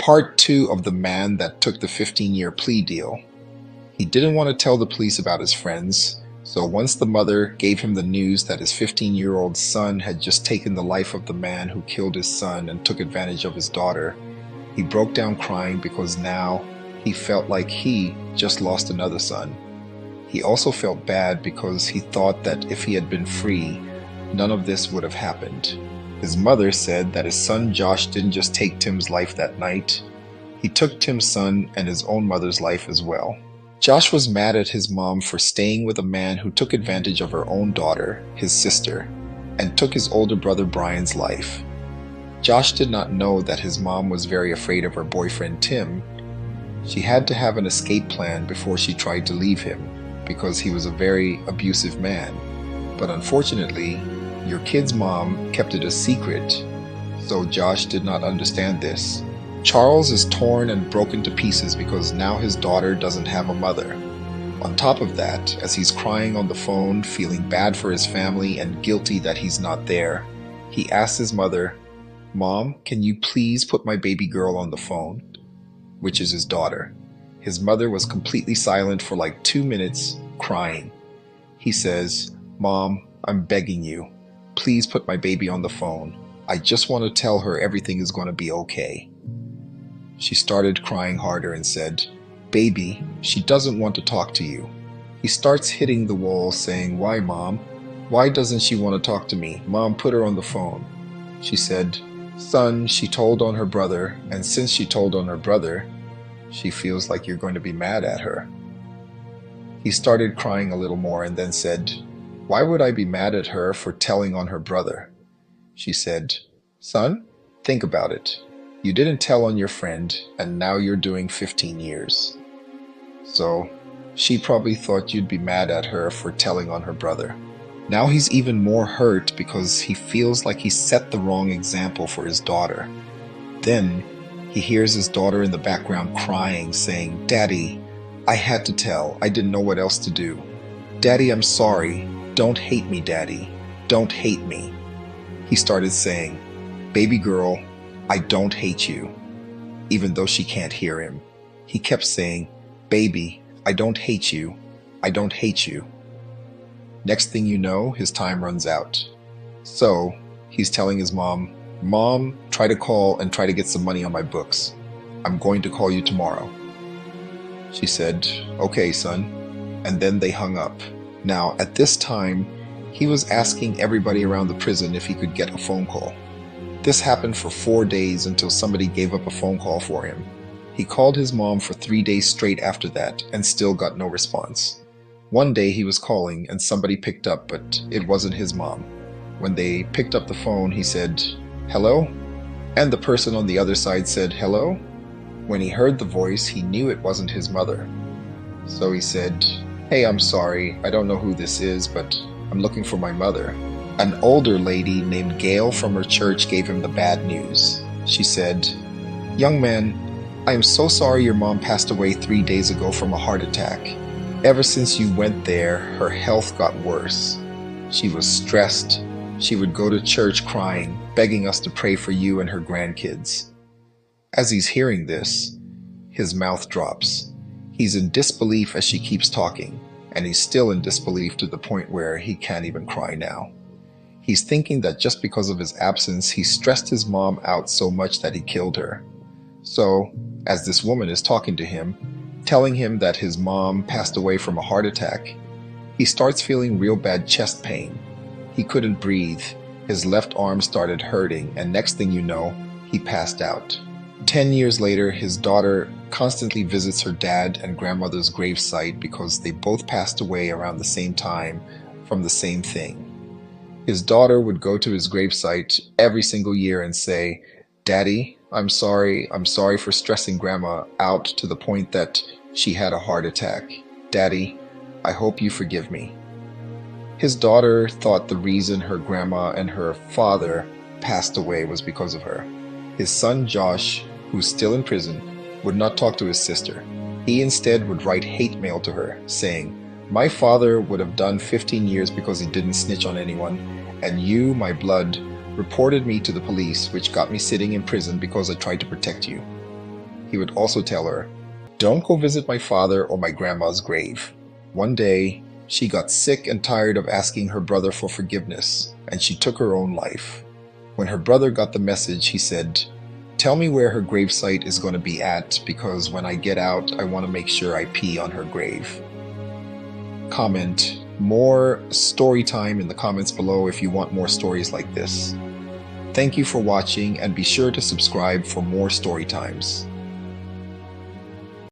Part 2 of the man that took the 15-year plea deal. He didn't want to tell the police about his friends, so once the mother gave him the news that his 15-year-old son had just taken the life of the man who killed his son and took advantage of his daughter, he broke down crying because now he felt like he just lost another son. He also felt bad because he thought that if he had been free, none of this would have happened. His mother said that his son Josh didn't just take Tim's life that night, he took Tim's son and his own mother's life as well. Josh was mad at his mom for staying with a man who took advantage of her own daughter, his sister, and took his older brother Brian's life. Josh did not know that his mom was very afraid of her boyfriend Tim. She had to have an escape plan before she tried to leave him because he was a very abusive man. But unfortunately, your kid's mom kept it a secret, so Josh did not understand this. Charles is torn and broken to pieces because now his daughter doesn't have a mother. On top of that, as he's crying on the phone, feeling bad for his family and guilty that he's not there, he asks his mother, "Mom, can you please put my baby girl on the phone?" Which is his daughter. His mother was completely silent for like 2 minutes, crying. He says, "Mom, I'm begging you. Please put my baby on the phone. I just want to tell her everything is going to be okay." She started crying harder and said, "Baby, she doesn't want to talk to you." He starts hitting the wall saying, "Why, Mom? Why doesn't she want to talk to me? Mom, put her on the phone." She said, "Son, she told on her brother, and since she told on her brother, she feels like you're going to be mad at her." He started crying a little more and then said, "Why would I be mad at her for telling on her brother?" She said, "Son, think about it. You didn't tell on your friend, and now you're doing 15 years. So, she probably thought you'd be mad at her for telling on her brother." Now he's even more hurt because he feels like he set the wrong example for his daughter. Then, he hears his daughter in the background crying, saying, "Daddy, I had to tell. I didn't know what else to do. Daddy, I'm sorry. Don't hate me, Daddy. Don't hate me." He started saying, "Baby girl, I don't hate you," even though she can't hear him. He kept saying, "Baby, I don't hate you. I don't hate you." Next thing you know, his time runs out. So, he's telling his mom, "Mom, try to call and try to get some money on my books. I'm going to call you tomorrow." She said, "Okay, son," and then they hung up. Now, at this time, he was asking everybody around the prison if he could get a phone call. This happened for 4 days until somebody gave up a phone call for him. He called his mom for 3 days straight after that and still got no response. One day he was calling and somebody picked up, but it wasn't his mom. When they picked up the phone, he said, "Hello?" And the person on the other side said, "Hello?" When he heard the voice, he knew it wasn't his mother. So he said, "Hey, I'm sorry, I don't know who this is, but I'm looking for my mother." An older lady named Gail from her church gave him the bad news. She said, "Young man, I am so sorry your mom passed away 3 days ago from a heart attack. Ever since you went there, her health got worse. She was stressed. She would go to church crying, begging us to pray for you and her grandkids." As he's hearing this, his mouth drops. He's in disbelief as she keeps talking, and he's still in disbelief to the point where he can't even cry now. He's thinking that just because of his absence, he stressed his mom out so much that he killed her. So, as this woman is talking to him, telling him that his mom passed away from a heart attack, he starts feeling real bad chest pain. He couldn't breathe, his left arm started hurting, and next thing you know, he passed out. 10 years later, his daughter constantly visits her dad and grandmother's gravesite because they both passed away around the same time from the same thing. His daughter would go to his gravesite every single year and say, "Daddy, I'm sorry for stressing Grandma out to the point that she had a heart attack. Daddy, I hope you forgive me." His daughter thought the reason her grandma and her father passed away was because of her. His son Josh, who's still in prison, would not talk to his sister. He instead would write hate mail to her, saying, "My father would have done 15 years because he didn't snitch on anyone, and you, my blood, reported me to the police, which got me sitting in prison because I tried to protect you." He would also tell her, "Don't go visit my father or my grandma's grave." One day, she got sick and tired of asking her brother for forgiveness, and she took her own life. When her brother got the message, he said, "Tell me where her gravesite is going to be at, because when I get out, I want to make sure I pee on her grave." Comment more story time in the comments below if you want more stories like this. Thank you for watching, and be sure to subscribe for more story times.